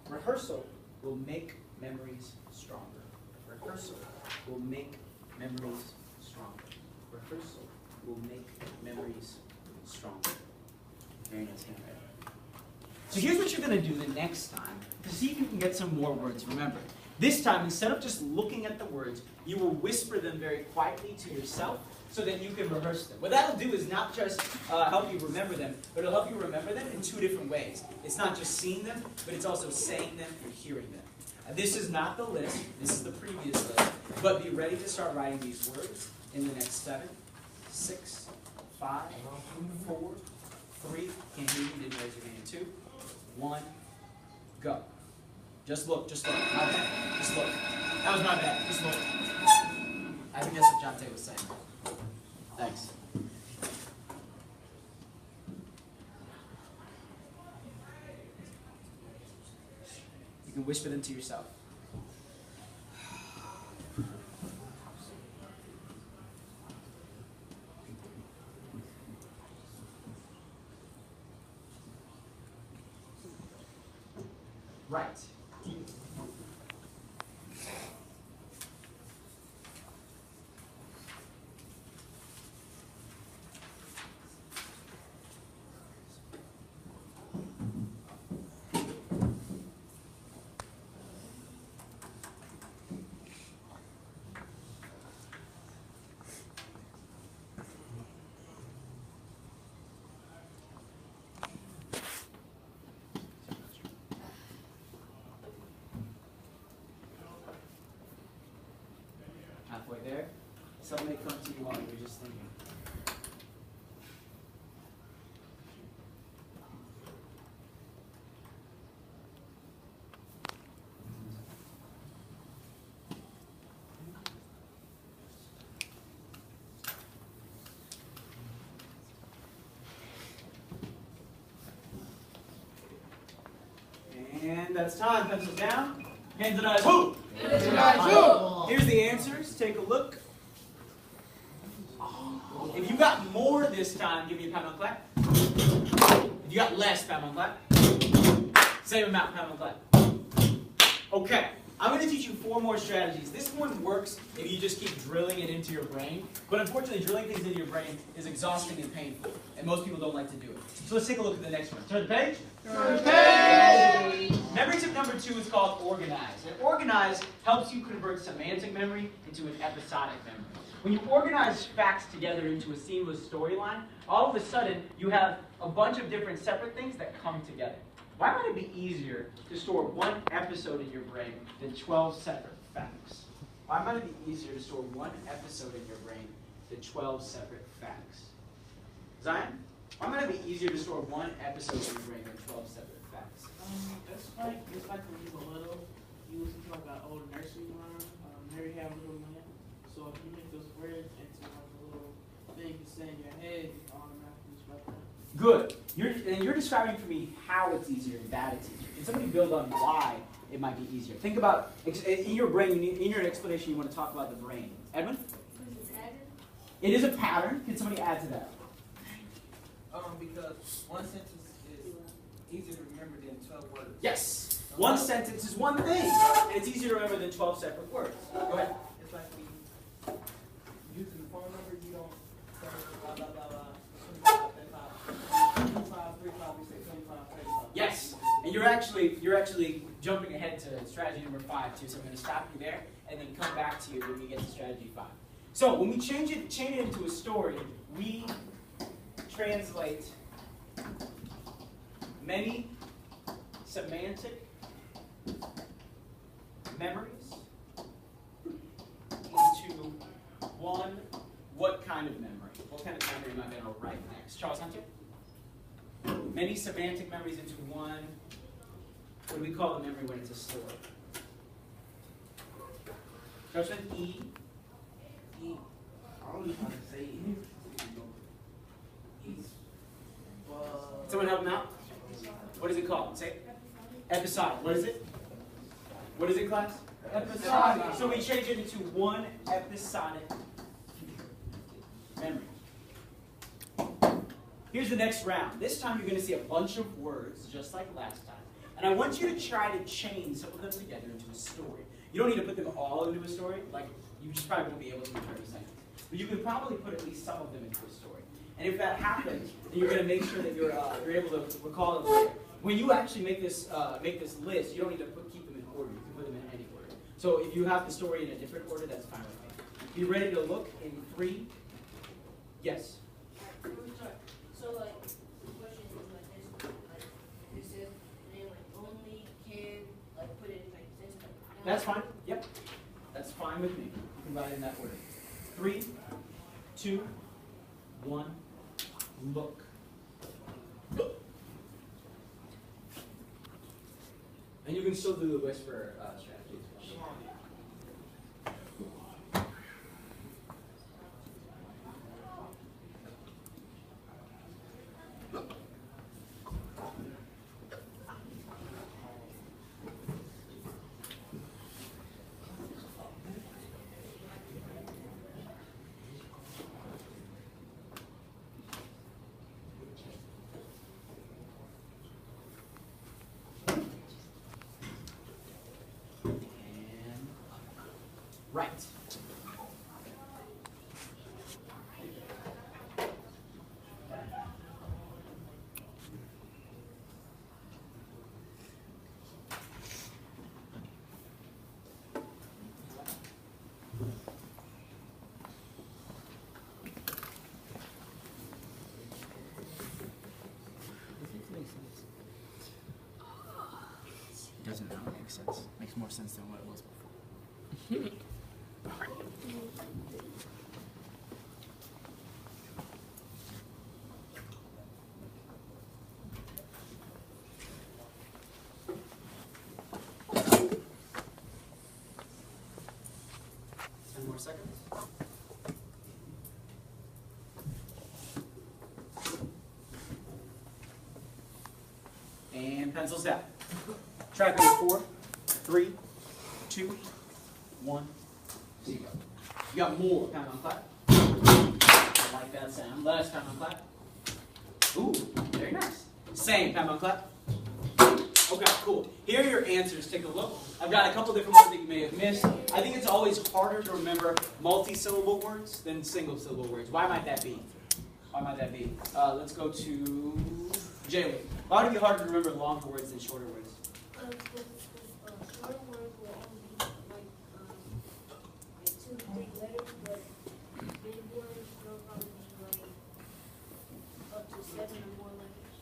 Rehearsal will make memories stronger. Rehearsal will make memories stronger. Rehearsal will make memories stronger. Very nice handwriting. So here's what you're going to do the next time to see if you can get some more words remembered. This time, instead of just looking at the words, you will whisper them very quietly to yourself so that you can rehearse them. What that'll do is not just help you remember them, but it'll help you remember them in two different ways. It's not just seeing them, but it's also saying them and hearing them. This is not the list. This is the previous list. But be ready to start writing these words in the next 7, 6, 5, 4, 3. Can't hear you. Didn't raise your hand. 2, 1, go. Just look. Just look. My bad. Just look. That was my bad. Just look. I think that's what Jonte was saying. Thanks. You can whisper them to yourself. Right. Halfway there, something may come to you while you're just thinking. And that's time. Pencils down. Hands and eyes. Who? Hands and eyes. Who? Here's the answers. Take a look. If you got more this time, give me a pat on the clap. If you got less, pat on the clap. Same amount, pat on the clap. Okay. I'm going to teach you 4 more strategies. This one works if you just keep drilling it into your brain. But unfortunately, drilling things into your brain is exhausting and painful. And most people don't like to do it. So let's take a look at the next one. Turn the page. Turn the page. Memory tip number 2 is called organize. And organize helps you convert semantic memory into an episodic memory. When you organize facts together into a seamless storyline, all of a sudden you have a bunch of different separate things that come together. Why might it be easier to store one episode in your brain than 12 separate facts? Why might it be easier to store one episode in your brain than 12 separate facts? Zion, why might it be easier to store one episode in your brain than 12 separate facts? It's like when you were little, you listen to like an old nursery rhyme, Mary Had a Little Lamb. So if you make those words into like a little thing you say in your head, you automatically just write that. Good. You're describing for me how it's easier and that it's easier. Can somebody build on why it might be easier? Think about, in your brain, in your explanation, you want to talk about the brain. Edwin? It is a pattern. Can somebody add to that? Because one sentence is easier to remember than 12 words. Yes. One sentence is one thing, and it's easier to remember than 12 separate words. Go ahead. It's like we using the phone number, you don't say blah, blah, blah, blah, 25, 25, 35, we say 25, 35. Yes. And you're actually jumping ahead to strategy number 5 too. So I'm going to stop you there and then come back to you when we get to strategy 5. So when we chain it into a story, we translate many semantic memories into one. What kind of memory? What kind of memory am I going to write next? Charles Hunter? Many semantic memories into one. What do we call a memory when it's a story? Judgment E. E. I don't know how to say it. Someone help him out? What is it called? Say it. Episodic. What is it? What is it, class? Episodic. So we change it into one episodic memory. Here's the next round. This time you're going to see a bunch of words, just like last time. And I want you to try to chain some of them together into a story. You don't need to put them all into a story. Like, you just probably won't be able to in 30 seconds. But you can probably put at least some of them into a story. And if that happens, then you're going to make sure that you're able to recall it later. When you actually make this list, you don't need to keep them in order. You can put them in any order. So if you have the story in a different order, that's fine with me. Be ready to look in 3. Yes? So, like, the question is like this, like, it says, and then, like, only can, like, put it in, like, this, like, That's fine. Yep. That's fine with me. You can write it in that order. 3, 2, 1, look. And you can still do the whisper strategy as well. Right. Doesn't really make sense. Makes more sense than what it was before. 10 more seconds. And pencils down. Track number 4, 3, 2, 1, 0. You got more. Time on clap. I like that sound. Last time on clap. Ooh, very nice. Same. Time on clap. Okay, cool. Here are your answers. Take a look. I've got a couple different ones that you may have missed. I think it's always harder to remember multi-syllable words than single-syllable words. Why might that be? Why might that be? Let's go to Jalen. Why would it be harder to remember longer words than shorter words? short words will only be, like 2 big letters, but big words will probably be, like, up to 7 or more letters.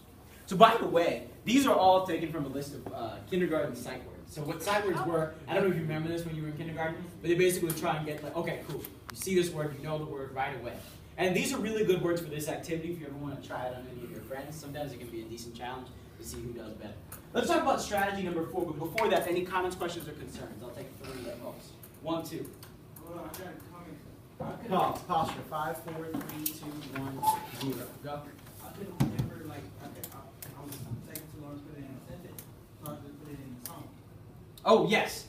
So by the way, these are all taken from a list of kindergarten sight words. So what sight words were, I don't know if you remember this when you were in kindergarten, but they basically would try and get like, okay, cool. You see this word, you know the word right away. And these are really good words for this activity if you ever want to try it on any of your friends. Sometimes it can be a decent challenge to see who does better. Let's talk about strategy number 4, but before that, any comments, questions, or concerns? I'll take 3 at most. 1, 2. Well, I got a comment. Pause. Posture. 5, 4, 3, 2, 1, 0. Go. I couldn't remember, like, okay, I'm taking too long to put it in a sentence, so I just put it in the song. Oh, yes.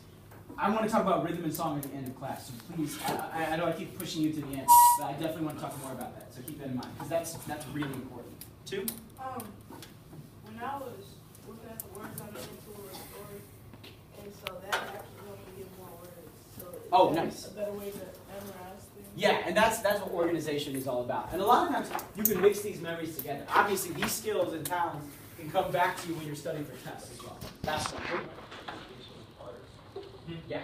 I want to talk about rhythm and song at the end of class, so please, I know I keep pushing you to the end, but I definitely want to talk more about that, so keep that in mind, because that's really important. 2? When I was looking at the words, I made into a story, and so that actually helped me get more words. So Oh, that's nice. a better way to memorize things. Yeah, and that's what organization is all about. And a lot of times, you can mix these memories together. Obviously, these skills and talents can come back to you when you're studying for tests as well. That's something. Yeah.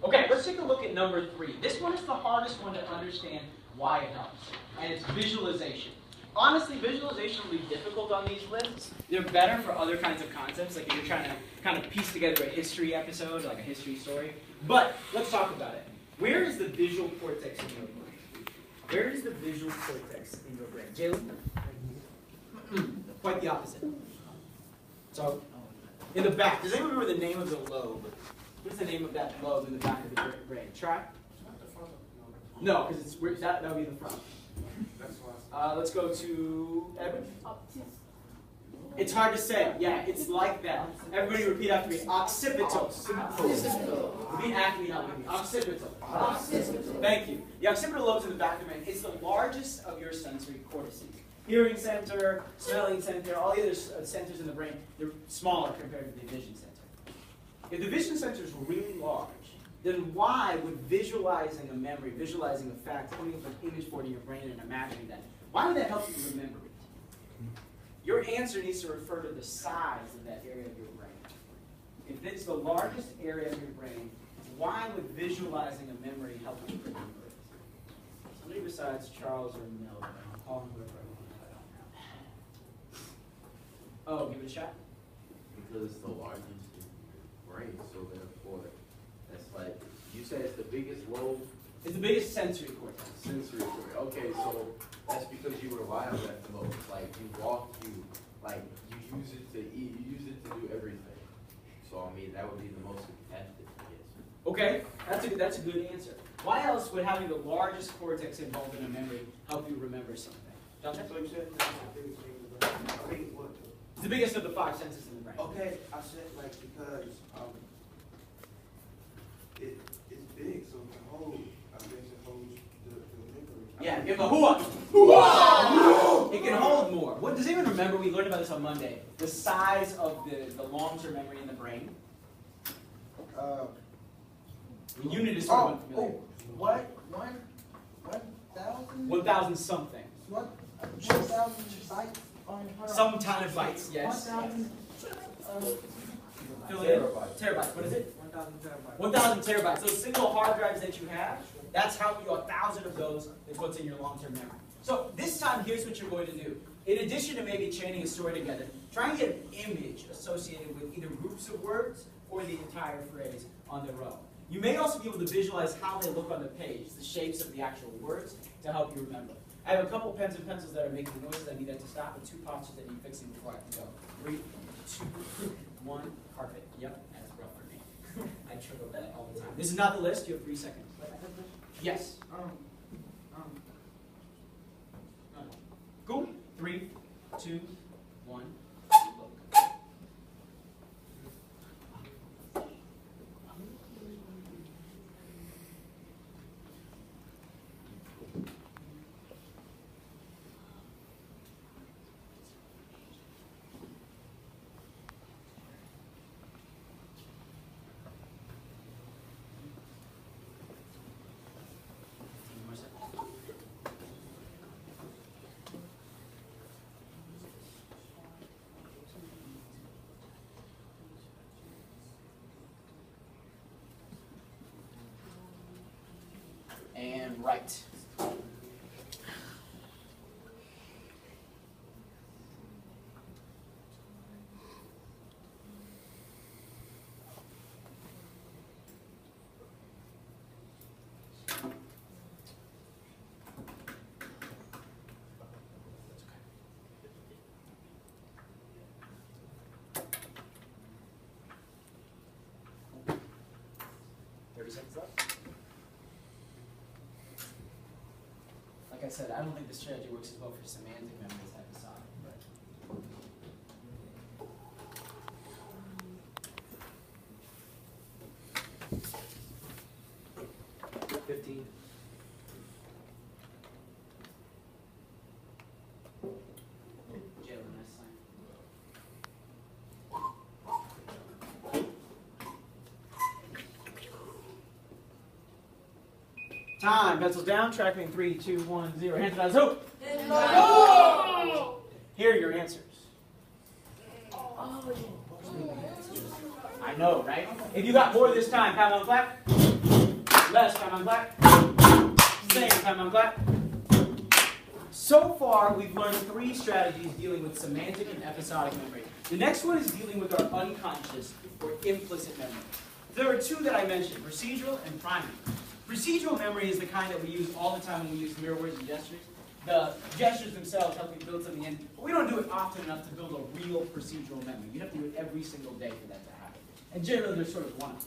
Okay, let's take a look at number 3. This one is the hardest one to understand why it helps, and it's visualization. Honestly, visualization will be difficult on these lists. They're better for other kinds of concepts, like if you're trying to kind of piece together a history episode, like a history story. But let's talk about it. Where is the visual cortex in your brain? Where is the visual cortex in your brain? Jalen? Quite the opposite. So, in the back. Does anyone remember the name of the lobe? What's the name of that lobe in the back of the brain? Try? No, because that would be the front. Let's go to Edwin. It's hard to say. Yeah, it's like that. Everybody repeat after me. Occipital. Repeat after me, not with me. Occipital. Thank you. The occipital lobe is in the back of the brain. It's the largest of your sensory cortices. hearing center, smelling center, all the other centers in the brain, they're smaller compared to the vision center. If the vision center is really large, then why would visualizing a memory, visualizing a fact, coming up with an image for it in your brain and imagining that, why would that help you remember it? Your answer needs to refer to the size of that area of your brain. If it's the largest area of your brain, why would visualizing a memory help you remember it? Somebody besides Charles or Mel, I'll call him whoever I want. Oh, give it a shot. Because it's the largest in your brain, so therefore, that's like, you said it's the biggest lobe. It's the biggest sensory cortex. Sensory cortex. Okay, so that's because you rely on that the most. Like you walk, you use it to eat, you use it to do everything. So I mean, that would be the most competitive answer. Okay, that's a good answer. Why else would having the largest cortex involved in a memory help you remember something? Jonathan? So you said that's the biggest thing in the brain. I mean, what? It's the biggest of the 5 senses in the brain. Okay, I said like because it's big, so it can hold. I guess it holds the memory. Yeah, give him a hoo-up. Hoo-up! It can hold more. What does anyone remember? We learned about this on Monday. The size of the long-term memory in the brain. The unit is sort of unfamiliar. What? 1,000? 1,000 something. What? 1,000 bytes on her? Some kind of bytes, yes. 1,000. Fill it in. Terabytes. What is it? 1,000 terabytes. 1,000 terabytes. Those single hard drives that you have, that's how 1,000 of those is what's in your long-term memory. So this time, here's what you're going to do. In addition to maybe chaining a story together, try and get an image associated with either groups of words or the entire phrase on their own. You may also be able to visualize how they look on the page, the shapes of the actual words, to help you remember. I have a couple pens and pencils that are making noises. I need that to stop, and 2 postures that need fixing before I can go. 3, 2, 1, carpet. Yep, that's rough for me. I trip over that all the time. This is not the list. You have 3 seconds. Yes. Go. 3, 2, 1. Look. And right. Seconds left. Like I said, I don't think this strategy works as well for semantic memory as episodic, but 15. Jalen, nice sign. Time. Pencils down. Tracking 3, 2, 1, 0. Hands down. Hoop. Here are your answers. I know, right? If you got more this time, time on clap. Less time on clap. Same time on clap. So far, we've learned 3 strategies dealing with semantic and episodic memory. The next one is dealing with our unconscious or implicit memory. There are 2 that I mentioned, procedural and priming. Procedural memory is the kind that we use all the time when we use mirror words and gestures. The gestures themselves help you build something in, but we don't do it often enough to build a real procedural memory. You have to do it every single day for that to happen. And generally, they're sort of one-offs.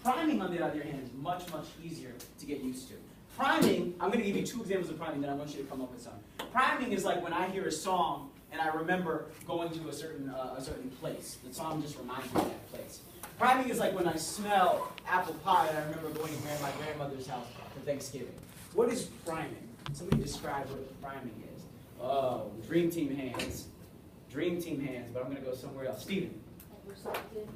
Priming, on the other hand, is much, much easier to get used to. Priming, I'm going to give you 2 examples of priming, then I want you to come up with some. Priming is like when I hear a song and I remember going to a certain place. The song just reminds me of that place. Priming is like when I smell apple pie and I remember going to my grandmother's house for Thanksgiving. What is priming? Somebody describe what priming is. Oh, dream team hands. Dream team hands, but I'm gonna go somewhere else. Steven. Like receptive.